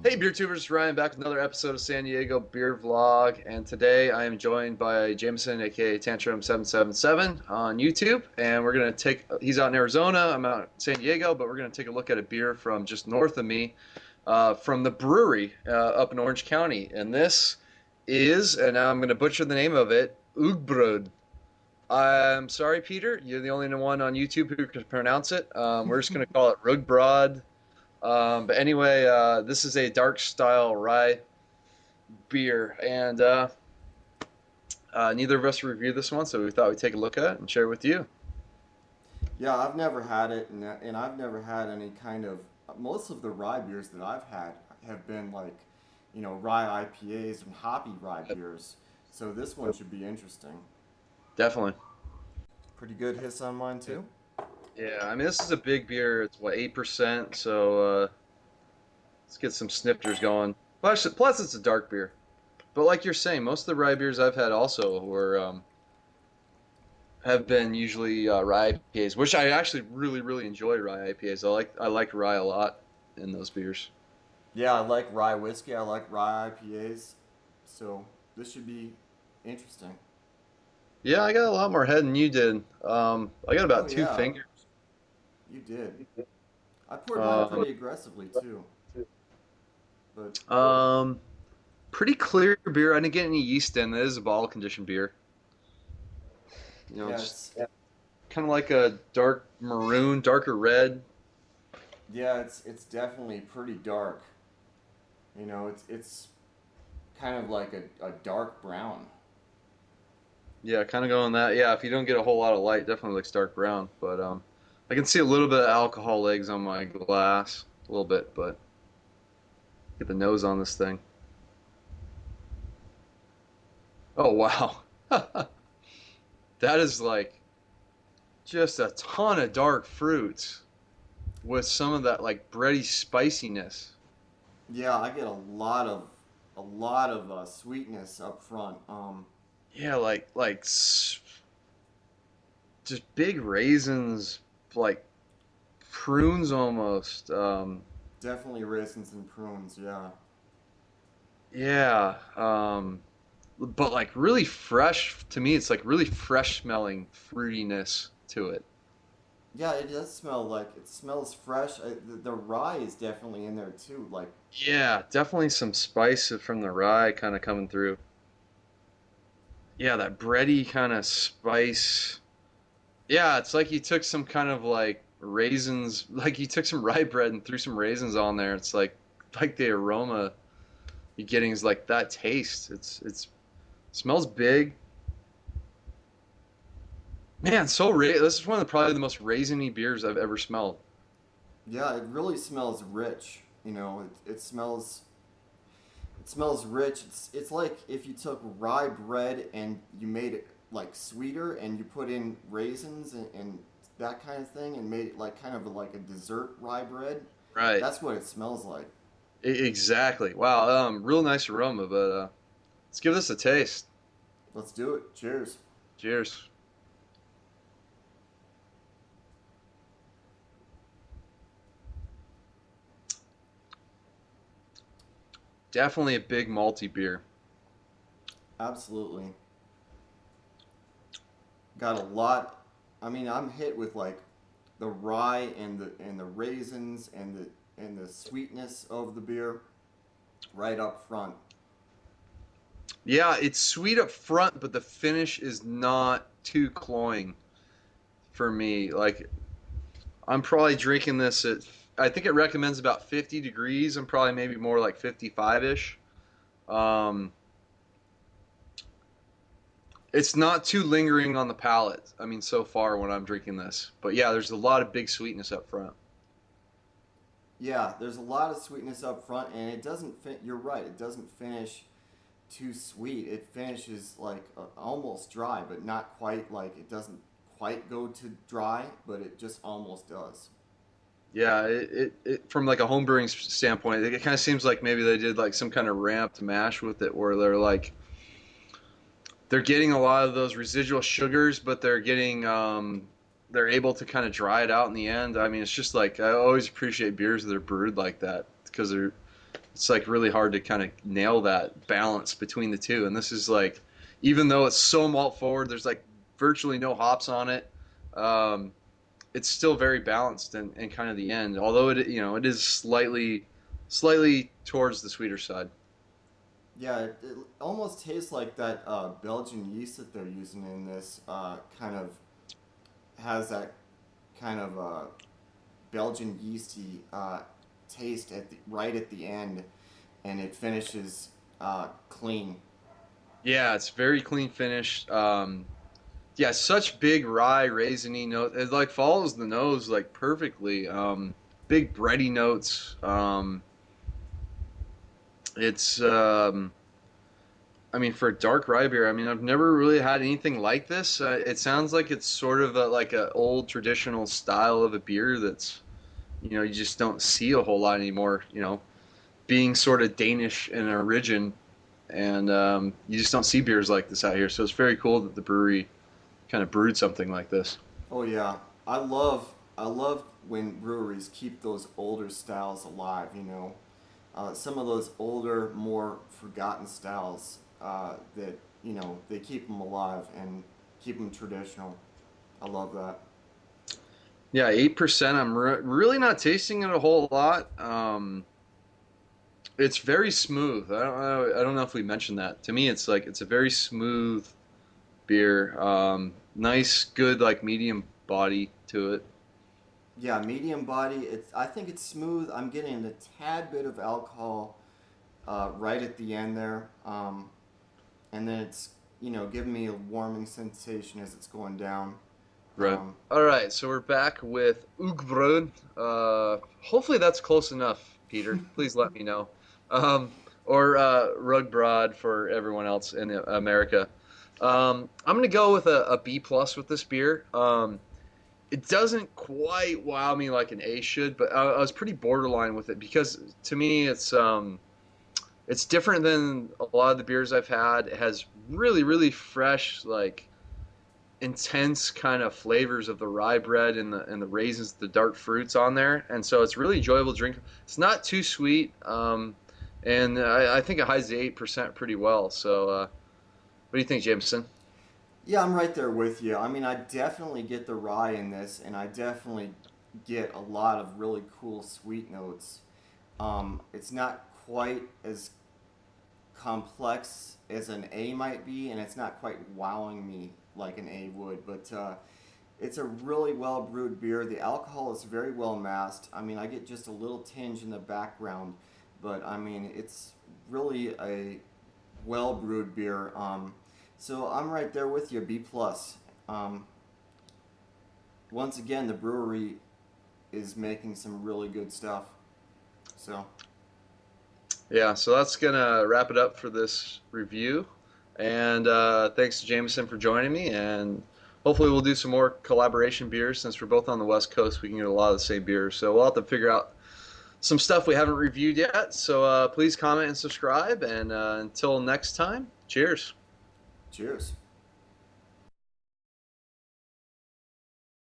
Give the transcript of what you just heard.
Hey, beer tubers, Ryan back with another episode of San Diego Beer Vlog, and today I am joined by Jameson, aka Tantrum777 on YouTube, and we're gonna he's out in Arizona, I'm out in San Diego, but we're gonna take a look at a beer from just north of me, from the brewery up in Orange County, and this is, and now I'm gonna butcher the name of it, Rugbrod. I'm sorry, Peter, you're the only one on YouTube who can pronounce it. We're just gonna call it Rugbrod. But anyway, this is a dark style rye beer, and neither of us reviewed this one, so we thought we'd take a look at it and share it with you. Yeah, I've never had it, and I've never had any kind of. Most of the rye beers that I've had have been like, rye IPAs and hoppy rye beers. So this one should be interesting. Definitely. Pretty good hiss on mine too. Yeah, I mean this is a big beer. It's what 8%, so let's get some snifters going. Plus, it's a dark beer. But like you're saying, most of the rye beers I've had also were have been usually rye IPAs, which I actually really enjoy rye IPAs. I like rye a lot in those beers. Yeah, I like rye whiskey. I like rye IPAs. So this should be interesting. Yeah, I got a lot more head than you did. I got Oh about two yeah, fingers. you did. I poured mine Um, pretty aggressively too. But um, Pretty clear beer. I didn't get any yeast in. It is a bottle conditioned beer. yeah, Just kind of like a dark maroon, darker red. it's definitely pretty dark. It's kind of like a dark brown. Yeah, kind of going that. Yeah, if you don't get a whole lot of light, definitely looks dark brown. But I can see a little bit of alcohol legs on my glass, a little bit. But get the nose on this thing. Oh wow, that is like just a ton of dark fruits with some of that like bready spiciness. Yeah, I get a lot of sweetness up front. Yeah, just big raisins, like prunes almost. Definitely raisins and prunes. Yeah, Yeah, but like really fresh to me. It's like really fresh smelling fruitiness to it. yeah, it does smell like it smells fresh. The rye is definitely in there too. Like, Yeah, definitely some spice from the rye kind of coming through. Yeah, that bready kind of spice. Yeah, it's like you took some kind of like raisins, like you took some rye bread and threw some raisins on there. It's like the aroma you're getting is like that taste. It's smells big. Man, this is one of probably the most raisiny beers I've ever smelled. yeah, it really smells rich. It smells rich. It's like if you took rye bread and you made it like sweeter and you put in raisins and that kind of thing and made it like kind of like a dessert rye bread. Right. That's what it smells like. Exactly. Wow. Real nice aroma, but let's give this a taste. Let's do it. Cheers. Cheers. Definitely a big malty beer. Absolutely. Got a lot. I mean, I'm hit with like the rye and the raisins and the sweetness of the beer right up front. Yeah, it's sweet up front, but the finish is not too cloying for me. Like I'm probably drinking this at I think it recommends about 50 degrees. I'm probably maybe more like 55-ish. Um, it's not too lingering on the palate. I mean, so far when I'm drinking this. But yeah, there's a lot of big sweetness up front. Yeah, there's a lot of sweetness up front, and it doesn't fit. You're right. It doesn't finish too sweet. It finishes like almost dry, but not quite. Like it doesn't quite go to dry, but it just almost does. Yeah, it from like a home brewing standpoint, it kind of seems like maybe they did like some kind of ramped mash with it, where they're getting a lot of those residual sugars, but they're able to kind of dry it out in the end. I mean, it's just like I always appreciate beers that are brewed like that because they're it's like really hard to kind of nail that balance between the two. And this is like, even though it's so malt forward, there's like virtually no hops on it. Um, it's still very balanced and kind of the end. Although it is slightly towards the sweeter side. Yeah, it almost tastes like that Belgian yeast that they're using in this. Kind of has that kind of Belgian yeasty taste right at the end, and it finishes clean. Yeah, it's very clean finish. Yeah, such big rye raisiny note. It like follows the nose like perfectly. Big bready notes. It's I mean, for a dark rye beer, I mean, I've never really had anything like this. It sounds like it's sort of like a old traditional style of a beer that's, you just don't see a whole lot anymore. Being sort of Danish in origin, and you just don't see beers like this out here. So it's very cool that the brewery kind of brewed something like this. Oh yeah, I love when breweries keep those older styles alive. Some of those older, more forgotten styles that they keep them alive and keep them traditional. I love that. Yeah, 8%. I'm really not tasting it a whole lot. It's very smooth. I don't know if we mentioned that. To me, it's a very smooth beer. Nice, good like medium body to it. Yeah, medium body. I think it's smooth. I'm getting a tad bit of alcohol right at the end there, and then it's giving me a warming sensation as it's going down. Right. Um, All right, so we're back with Rugbrod. Hopefully that's close enough, Peter. Please let me know. Or Rugbrod for everyone else in America. I'm gonna go with a B plus with this beer. It doesn't quite wow me like an A should, but I was pretty borderline with it because to me it's different than a lot of the beers I've had. It has really really fresh like intense kind of flavors of the rye bread and the raisins, the dark fruits on there, and so it's really enjoyable to drink. It's not too sweet, and I think it hides the 8% pretty well. So, what do you think, Jameson? yeah, I'm right there with you. I mean, I definitely get the rye in this, and I definitely get a lot of really cool sweet notes. It's not quite as complex as an A might be, and it's not quite wowing me like an A would, but it's a really well brewed beer. The alcohol is very well masked. I mean, I get just a little tinge in the background, but I mean, it's really a well brewed beer. So I'm right there with you, B plus. Um, Once again, the brewery is making some really good stuff. So Yeah, so that's gonna wrap it up for this review. And thanks to Jameson for joining me. And hopefully we'll do some more collaboration beers since we're both on the West Coast. We can get a lot of the same beers. So we'll have to figure out some stuff we haven't reviewed yet. So please comment and subscribe. And until next time, cheers. cheers.